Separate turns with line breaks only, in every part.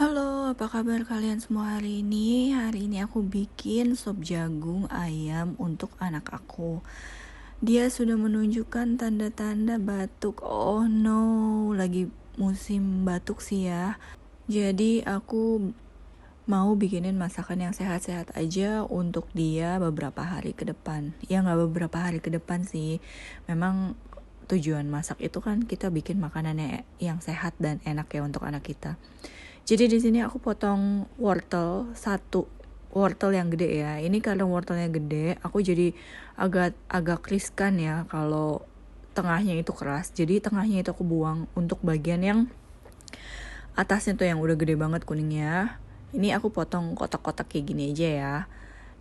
Halo, apa kabar kalian semua hari ini? Hari ini aku bikin sop jagung ayam untuk anak aku. Dia sudah menunjukkan tanda-tanda batuk. Oh no, lagi musim batuk sih ya. Jadi aku mau bikinin masakan yang sehat-sehat aja untuk dia beberapa hari ke depan. Ya nggak beberapa hari ke depan sih. Memang tujuan masak itu kan kita bikin makanannya yang sehat dan enak ya untuk anak kita. Jadi di sini aku potong wortel satu, wortel yang gede ya. Ini karena wortelnya gede, aku jadi agak riskan ya kalau tengahnya itu keras. Jadi tengahnya itu aku buang untuk bagian yang atasnya tuh yang udah gede banget kuningnya. Ini aku potong kotak-kotak kayak gini aja ya.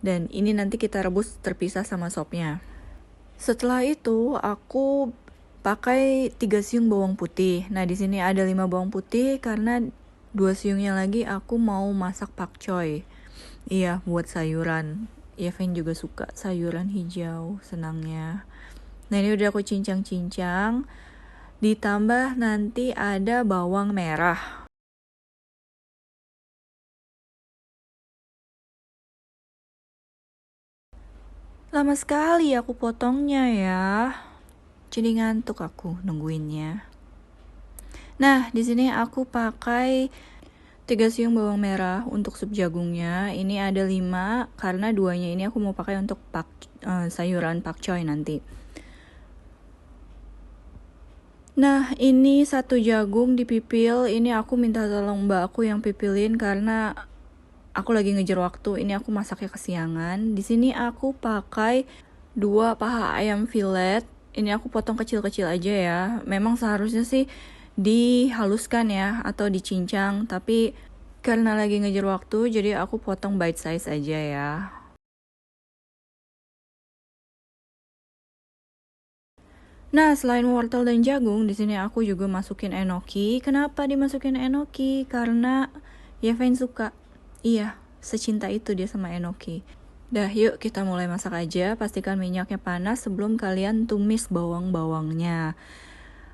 Dan ini nanti kita rebus terpisah sama sopnya. Setelah itu aku pakai 3 siung bawang putih. Nah, di sini ada 5 bawang putih karena 2 siungnya lagi aku mau masak pakcoy. Iya, buat sayuran. Yevin juga suka sayuran hijau, senangnya. Nah, ini udah aku cincang-cincang. Ditambah nanti ada bawang merah. Lama sekali aku potongnya ya. Jadi ngantuk aku nungguinnya. Nah, di sini aku pakai 3 siung bawang merah untuk sup jagungnya. Ini ada 5 karena 2-nya ini aku mau pakai untuk sayuran pakcoy nanti. Nah, ini 1 jagung dipipil. Ini aku minta tolong mbak aku yang pipilin karena aku lagi ngejar waktu. Ini aku masaknya kesiangan. Di sini aku pakai 2 paha ayam filet. Ini aku potong kecil-kecil aja ya. Memang seharusnya sih dihaluskan ya atau dicincang, tapi karena lagi ngejar waktu jadi aku potong bite size aja ya. Nah, selain wortel dan jagung, di sini aku juga masukin enoki. Kenapa dimasukin enoki? Karena Yevin suka. Iya, secinta itu dia sama enoki. Dah, yuk kita mulai masak aja. Pastikan minyaknya panas sebelum kalian tumis bawang-bawangnya.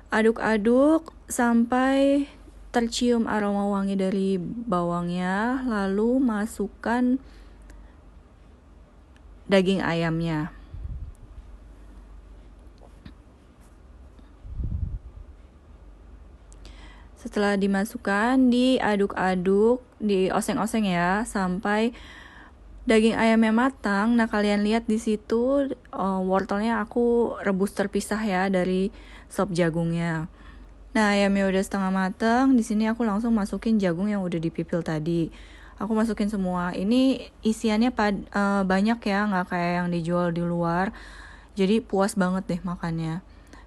Aduk-aduk sampai tercium aroma wangi dari bawangnya, lalu masukkan daging ayamnya. Setelah dimasukkan, diaduk-aduk, dioseng-oseng ya sampai daging ayamnya matang. Nah, kalian lihat di situ wortelnya aku rebus terpisah ya dari sop jagungnya. Nah, ayamnya udah setengah matang. Di sini aku langsung masukin jagung yang udah dipipil tadi. Aku masukin semua. Ini isiannya banyak ya, nggak kayak yang dijual di luar. Jadi puas banget deh makannya.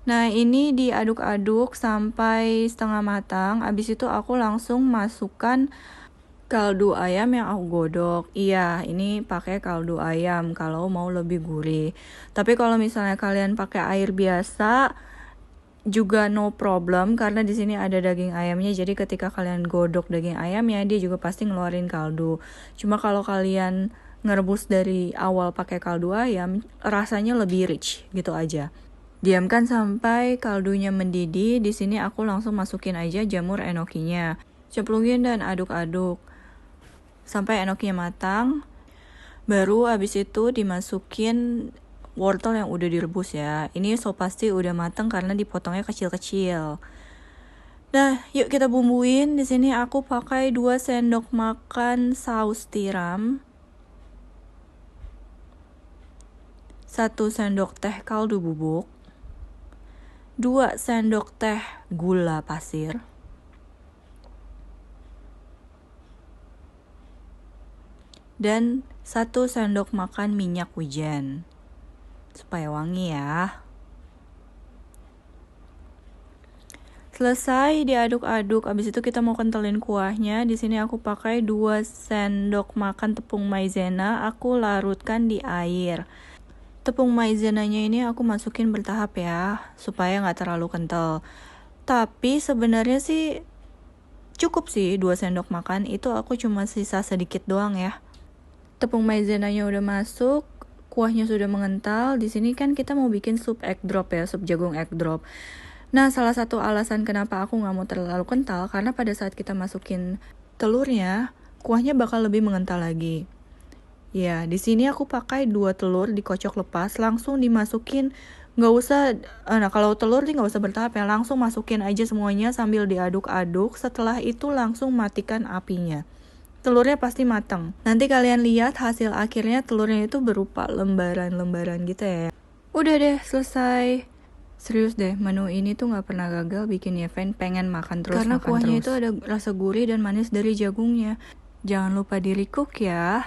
Nah, ini diaduk-aduk sampai setengah matang. Abis itu aku langsung masukkan kaldu ayam yang aku godok. Iya, ini pakai kaldu ayam kalau mau lebih gurih. Tapi kalau misalnya kalian pakai air biasa juga no problem karena di sini ada daging ayamnya. Jadi ketika kalian godok daging ayamnya, dia juga pasti ngeluarin kaldu. Cuma kalau kalian ngerebus dari awal pakai kaldu ayam, rasanya lebih rich gitu aja. Diamkan sampai kaldunya mendidih. Di sini aku langsung masukin aja jamur enokinya. Cemplungin dan aduk-aduk sampai enokinya matang. Baru abis itu dimasukin wortel yang udah direbus ya. Ini so pasti udah matang karena dipotongnya kecil-kecil. Nah, yuk kita bumbuin. Di sini aku pakai 2 sendok makan saus tiram. 1 sendok teh kaldu bubuk. 2 sendok teh gula pasir. Dan 1 sendok makan minyak wijen. Supaya wangi ya. Selesai diaduk-aduk, abis itu kita mau kentalin kuahnya. Di sini aku pakai 2 sendok makan tepung maizena, aku larutkan di air. Tepung maizenanya ini aku masukin bertahap ya, supaya nggak terlalu kental. Tapi sebenarnya sih cukup sih 2 sendok makan, itu aku cuma sisa sedikit doang ya. Tepung maizenanya udah masuk, kuahnya sudah mengental. Di sini kan kita mau bikin sup egg drop ya, sup jagung egg drop. Nah, salah satu alasan kenapa aku nggak mau terlalu kental karena pada saat kita masukin telurnya, kuahnya bakal lebih mengental lagi. Ya, di sini aku pakai 2 telur dikocok lepas, langsung dimasukin. Nggak usah, nah kalau telur sih nggak usah bertahap ya, langsung masukin aja semuanya sambil diaduk-aduk. Setelah itu langsung matikan apinya. Telurnya pasti matang. Nanti kalian lihat hasil akhirnya telurnya itu berupa lembaran-lembaran gitu ya. Udah deh, selesai. Serius deh, menu ini tuh nggak pernah gagal bikin Yeven pengen makan terus. Karena kuahnya itu ada rasa gurih dan manis dari jagungnya. Jangan lupa di recook ya.